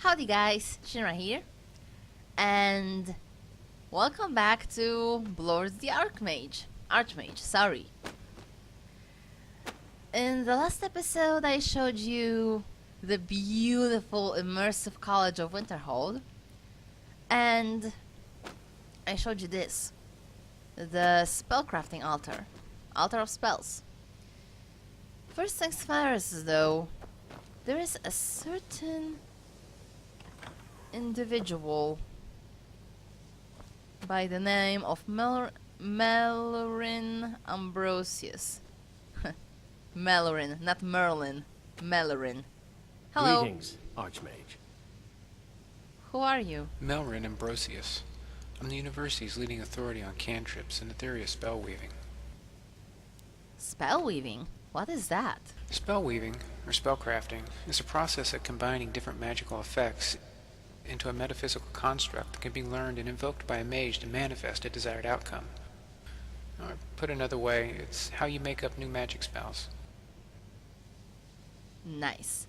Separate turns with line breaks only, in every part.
Howdy guys, Shinra here, and welcome back to Blord the Archmage, sorry. In the last episode I showed you the beautiful immersive College of Winterhold, and I showed you this, the Spellcrafting Altar of Spells. First things first though, there is a certain individual by the name of Mellorin Ambrosius. Mellorin, not Merlin. Mellorin. Hello.
Greetings, Archmage.
Who are you?
Melrin Ambrosius. I'm the university's leading authority on cantrips and the theory of spell weaving.
Spell weaving? What is that?
Spell weaving, or spellcrafting, is a process of combining different magical effects into a metaphysical construct that can be learned and invoked by a mage to manifest a desired outcome. Or put another way, it's how you make up new magic spells.
Nice.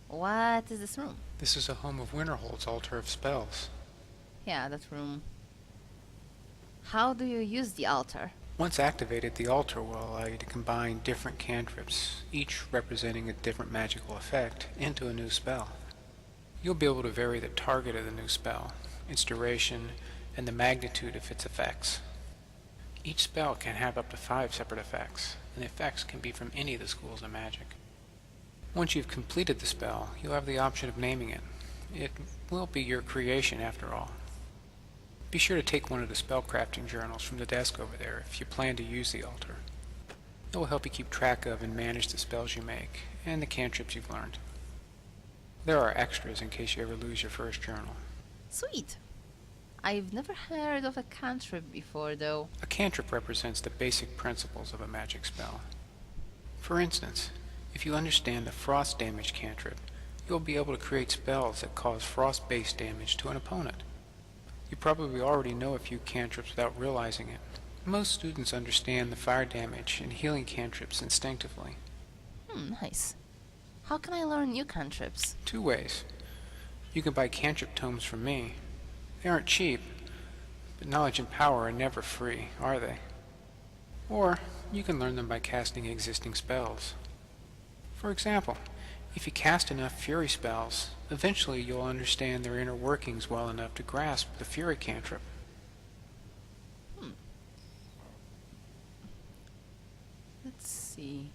What is this room?
This is a home of Winterhold's Altar of Spells.
Yeah, that room. How do you use the altar?
Once activated, the altar will allow you to combine different cantrips, each representing a different magical effect, into a new spell. You'll be able to vary the target of the new spell, its duration, and the magnitude of its effects. Each spell can have up to 5 separate effects, and the effects can be from any of the schools of magic. Once you've completed the spell, you'll have the option of naming it. It will be your creation after all. Be sure to take one of the spellcrafting journals from the desk over there if you plan to use the altar. It will help you keep track of and manage the spells you make, and the cantrips you've learned. There are extras in case you ever lose your first journal.
Sweet. I've never heard of a cantrip before though.
A cantrip represents the basic principles of a magic spell. For instance, if you understand the frost damage cantrip, you'll be able to create spells that cause frost-based damage to an opponent. You probably already know a few cantrips without realizing it. Most students understand the fire damage and healing cantrips instinctively.
Nice. How can I learn new cantrips?
2 ways. You can buy cantrip tomes from me. They aren't cheap, but knowledge and power are never free, are they? Or you can learn them by casting existing spells. For example, if you cast enough fury spells, eventually you'll understand their inner workings well enough to grasp the fury cantrip.
Let's see.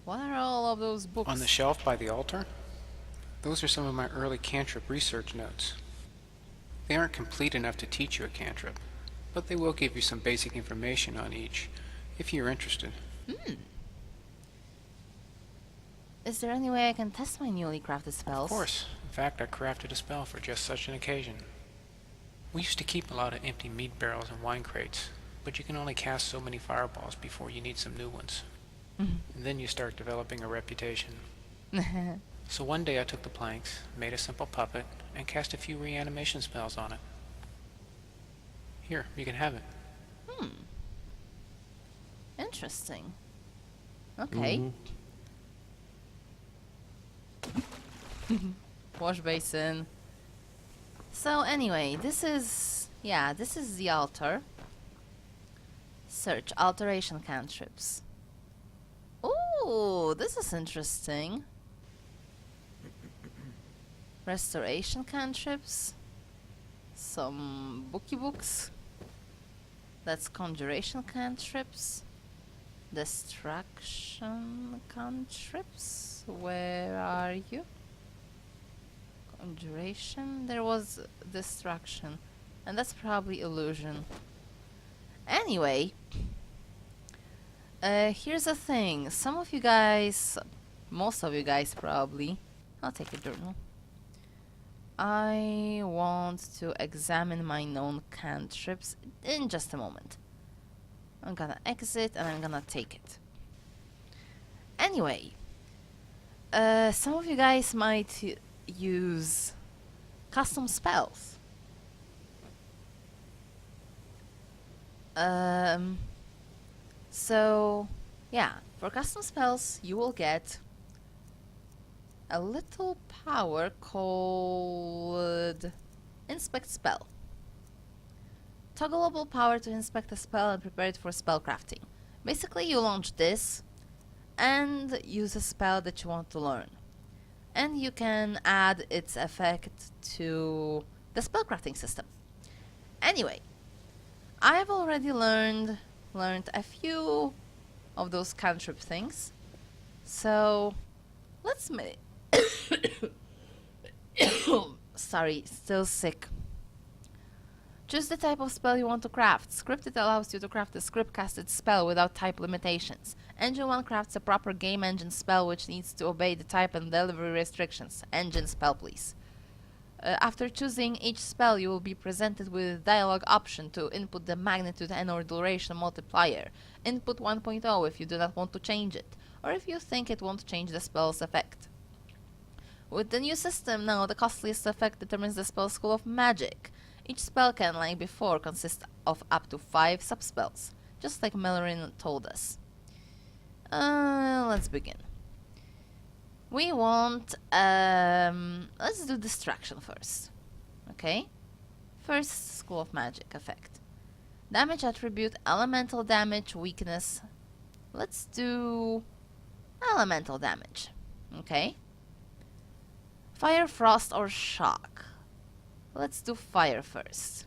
What are all of those books?
On the shelf by the altar? Those are some of my early cantrip research notes. They aren't complete enough to teach you a cantrip, but they will give you some basic information on each, if you're interested.
Is there any way I can test my newly crafted spells?
Of course. In fact, I crafted a spell for just such an occasion. We used to keep a lot of empty meat barrels and wine crates, but you can only cast so many fireballs before you need some new ones. And then you start developing a reputation. So one day I took the planks, made a simple puppet, and cast a few reanimation spells on it. Here, you can have it.
Interesting. Okay. Wash basin. So anyway, this is the altar. Search alteration cantrips. Ooh, this is interesting. Restoration cantrips. Some books. That's conjuration cantrips. Destruction cantrips. Where are you? Conjuration. There was destruction, and that's probably illusion. Anyway, here's the thing. Some of you guys, most of you guys probably. I'll take a journal. I want to examine my known cantrips in just a moment. I'm gonna exit and I'm gonna take it. Anyway, some of you guys might use custom spells. So yeah, for custom spells you will get a little power called Inspect Spell. Toggleable power to inspect a spell and prepare it for spellcrafting. Basically, you launch this and use a spell that you want to learn. And you can add its effect to the spellcrafting system. Anyway, I've already learned a few of those cantrip things. So, let's make... Sorry, still sick. Choose the type of spell you want to craft. Scripted allows you to craft a script-casted spell without type limitations. Engine 1 crafts a proper game engine spell which needs to obey the type and delivery restrictions. Engine spell, please. After choosing each spell, you will be presented with a dialogue option to input the magnitude and/or duration multiplier. Input 1.0 if you do not want to change it, or if you think it won't change the spell's effect. With the new system now, the costliest effect determines the spell school of magic. Each spell can, like before, consist of up to 5 subspells, just like Melrin told us. Let's begin. We want, let's do distraction first. Okay? First, School of Magic effect. Damage attribute, elemental damage, weakness. Let's do elemental damage. Okay? Fire, frost, or shock. Let's do fire first.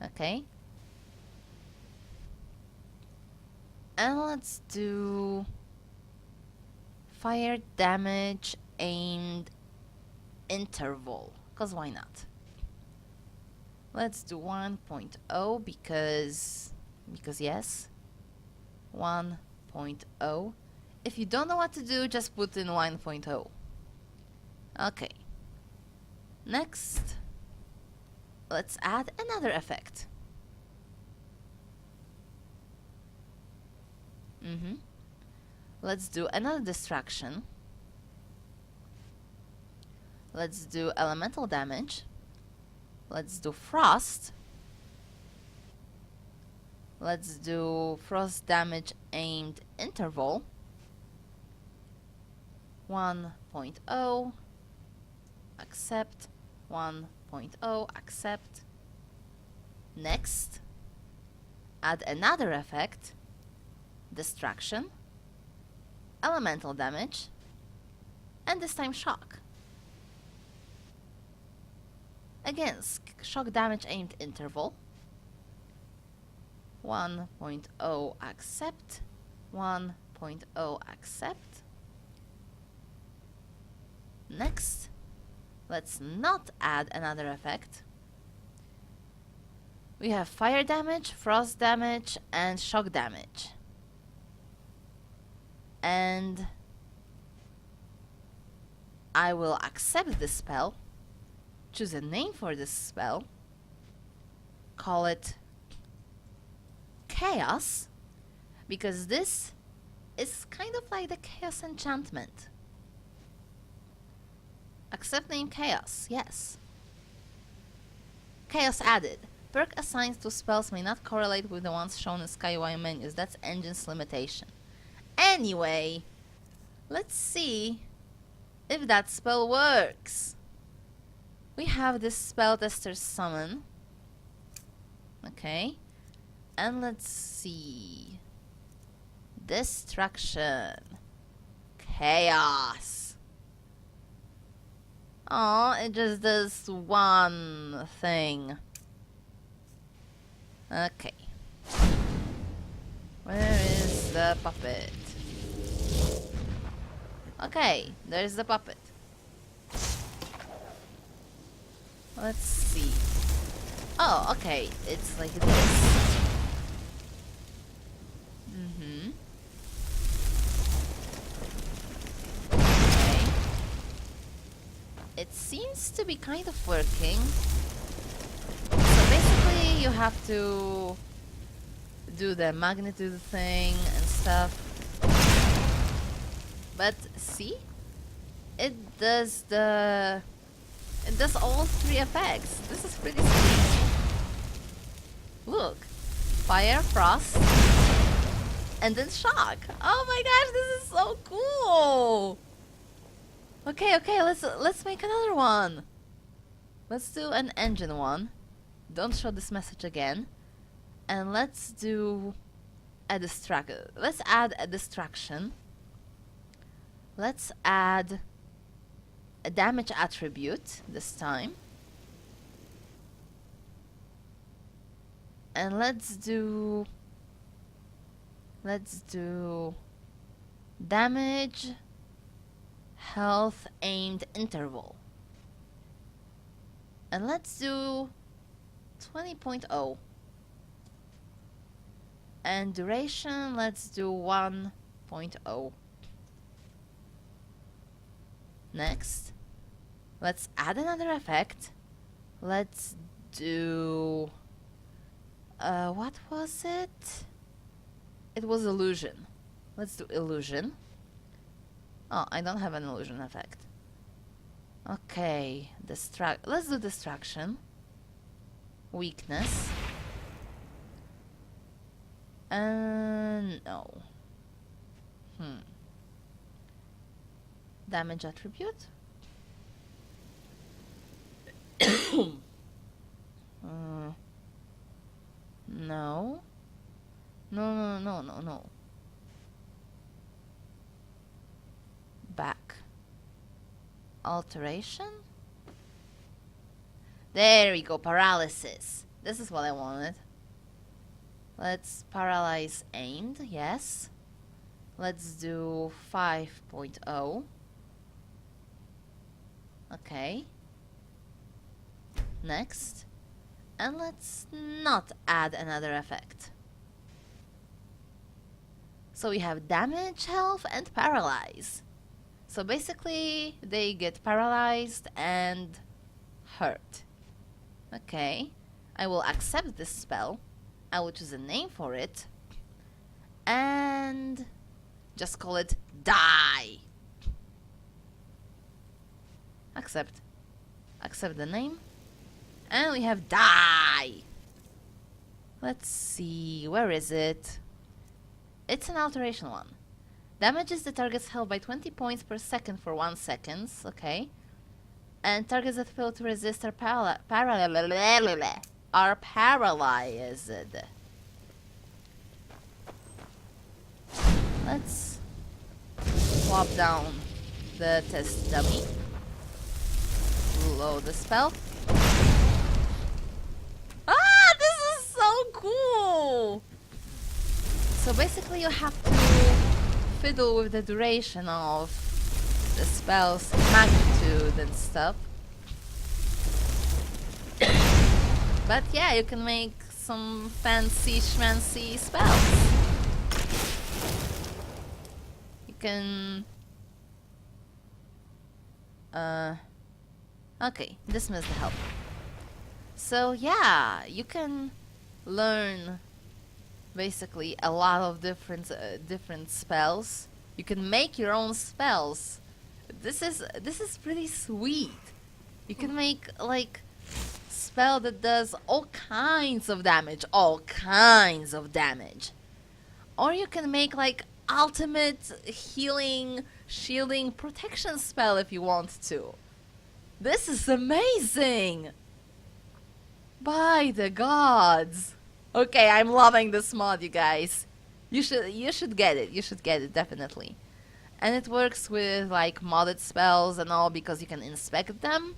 Okay? And let's do fire damage aimed interval, cause why not? Let's do 1.0 because yes. 1.0. If you don't know what to do, just put in 1.0. Okay. Next, let's add another effect. Let's do another distraction. Let's do elemental damage. Let's do frost. Let's do frost damage aimed interval. 1.0. Accept. 1.0. Accept. Next, add another effect. Distraction. Elemental damage. And this time shock. Again, shock damage aimed interval. 1.0 accept. 1.0 accept. Next, let's not add another effect. We have fire damage, frost damage, and shock damage. And I will accept this spell. Choose a name for this spell. Call it Chaos, because this is kind of like the Chaos enchantment. Accept name Chaos, yes. Chaos added. Perk assigned to spells may not correlate with the ones shown in Skyrim menus. That's Engine's limitation. Anyway, let's see if that spell works. We have this spell tester summon. Okay. And let's see. Destruction. Chaos. Oh, it just does one thing. Okay. Where is the puppet? Okay, there's the puppet. Let's see. Oh, okay, it's like this. Okay. It seems to be kind of working. So basically you have to do the magnitude thing and stuff. But see? It does all 3 effects. This is pretty sweet. Look. Fire, frost, and then shock. Oh my gosh, this is so cool! Okay, let's make another one. Let's do an engine one. Don't show this message again. And let's do a let's add a distraction. Let's add a damage attribute this time. And let's do damage health aimed interval. And let's do 20.0. And duration, let's do 1.0. Next, let's add another effect. Let's do what was it? It was illusion. Let's do illusion. Oh, I don't have an illusion effect. Okay, let's do distraction. Weakness. No. Damage attribute. No. No. Back. Alteration. There we go, paralysis. This is what I wanted. Let's paralyze aimed, yes. Let's do 5.0. Okay. Next. And let's not add another effect. So we have damage, health, and paralyze. So basically, they get paralyzed and hurt. Okay. I will accept this spell. I will choose a name for it. And just call it Die. Accept. Accept the name. And we have Die. Let's see, where is it? It's an alteration one. Damages the target's health by 20 points per second for 1 second. Okay. And targets that fail to resist are paralyzed. Let's swap down the test dummy. Load the spell. Ah, this is so cool! So basically you have to fiddle with the duration of the spell's magnitude and stuff. But yeah, you can make some fancy schmancy spells. You can... Okay, dismiss the help. So yeah, you can learn basically a lot of different spells. You can make your own spells. This is pretty sweet. You can make like spell that does all kinds of damage, or you can make like ultimate healing, shielding, protection spell if you want to. This is amazing! By the gods! Okay, I'm loving this mod, you guys. You should get it. You should get it, definitely. And it works with like modded spells and all because you can inspect them.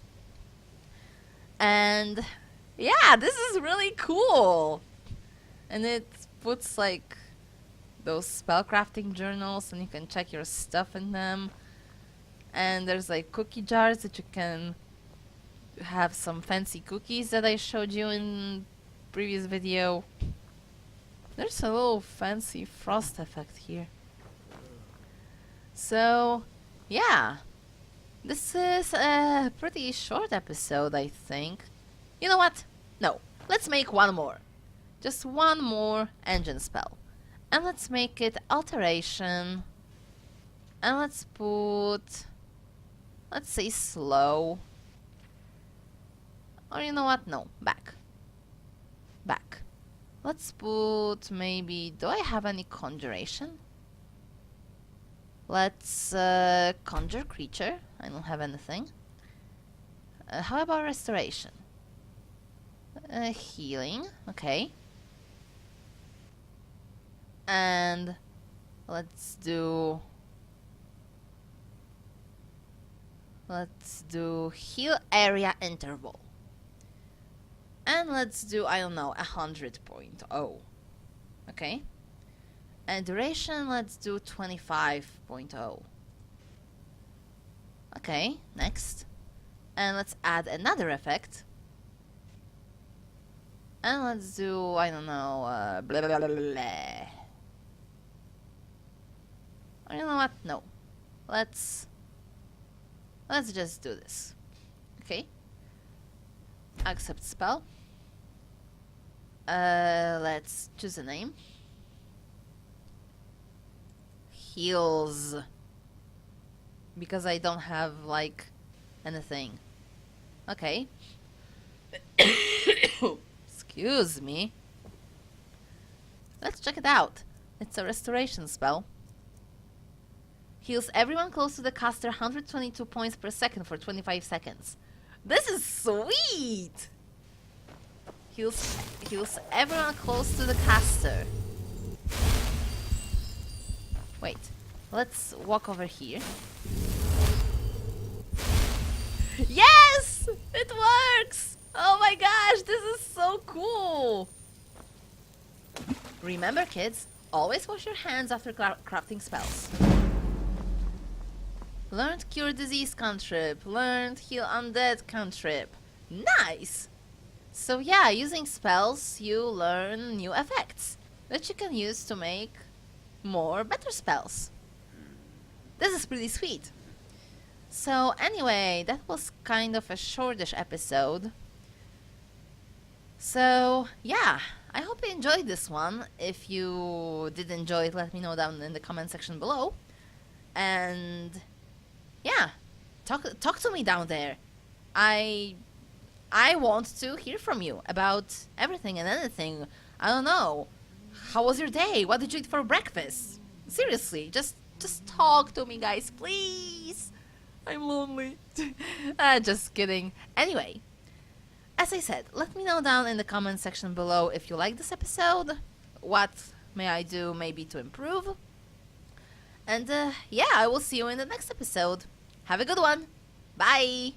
And yeah, this is really cool. And it puts like those spellcrafting journals and you can check your stuff in them. And there's like cookie jars that you can have some fancy cookies that I showed you in previous video. There's a little fancy frost effect here. So yeah, this is a pretty short episode, I think. You know what? No, let's make one more. Just one more engine spell. And let's make it alteration. And let's put... let's say slow. Or you know what? No, back. Back. Let's put maybe... do I have any conjuration? Let's conjure creature. I don't have anything. How about restoration? Healing, okay. And let's do heal area interval. And let's do, I don't know, 100.0. Okay. And duration, let's do 25.0. Okay, next. And let's add another effect. And let's do, I don't know, blah, blah, blah, blah, blah. Or you know what? No. Let's just do this. Okay. Accept spell. Let's choose a name. Heals. Because I don't have, like, anything. Okay. Excuse me. Let's check it out. It's a restoration spell. Heals everyone close to the caster 122 points per second for 25 seconds. This is sweet! Heals everyone close to the caster. Wait, let's walk over here. Yes! It works! Oh my gosh, this is so cool! Remember, kids, always wash your hands after crafting spells. Learned Cure Disease cantrip. Learned Heal Undead cantrip. Nice! So yeah, using spells, you learn new effects that you can use to make more better spells. This is pretty sweet. So anyway, that was kind of a shortish episode. So yeah, I hope you enjoyed this one. If you did enjoy it, let me know down in the comment section below. And yeah, talk to me down there. I want to hear from you about everything and anything. I don't know. How was your day? What did you eat for breakfast? Seriously, just talk to me, guys, please. I'm lonely. Just kidding. Anyway, as I said, let me know down in the comment section below if you like this episode. What may I do maybe to improve? And yeah, I will see you in the next episode. Have a good one. Bye.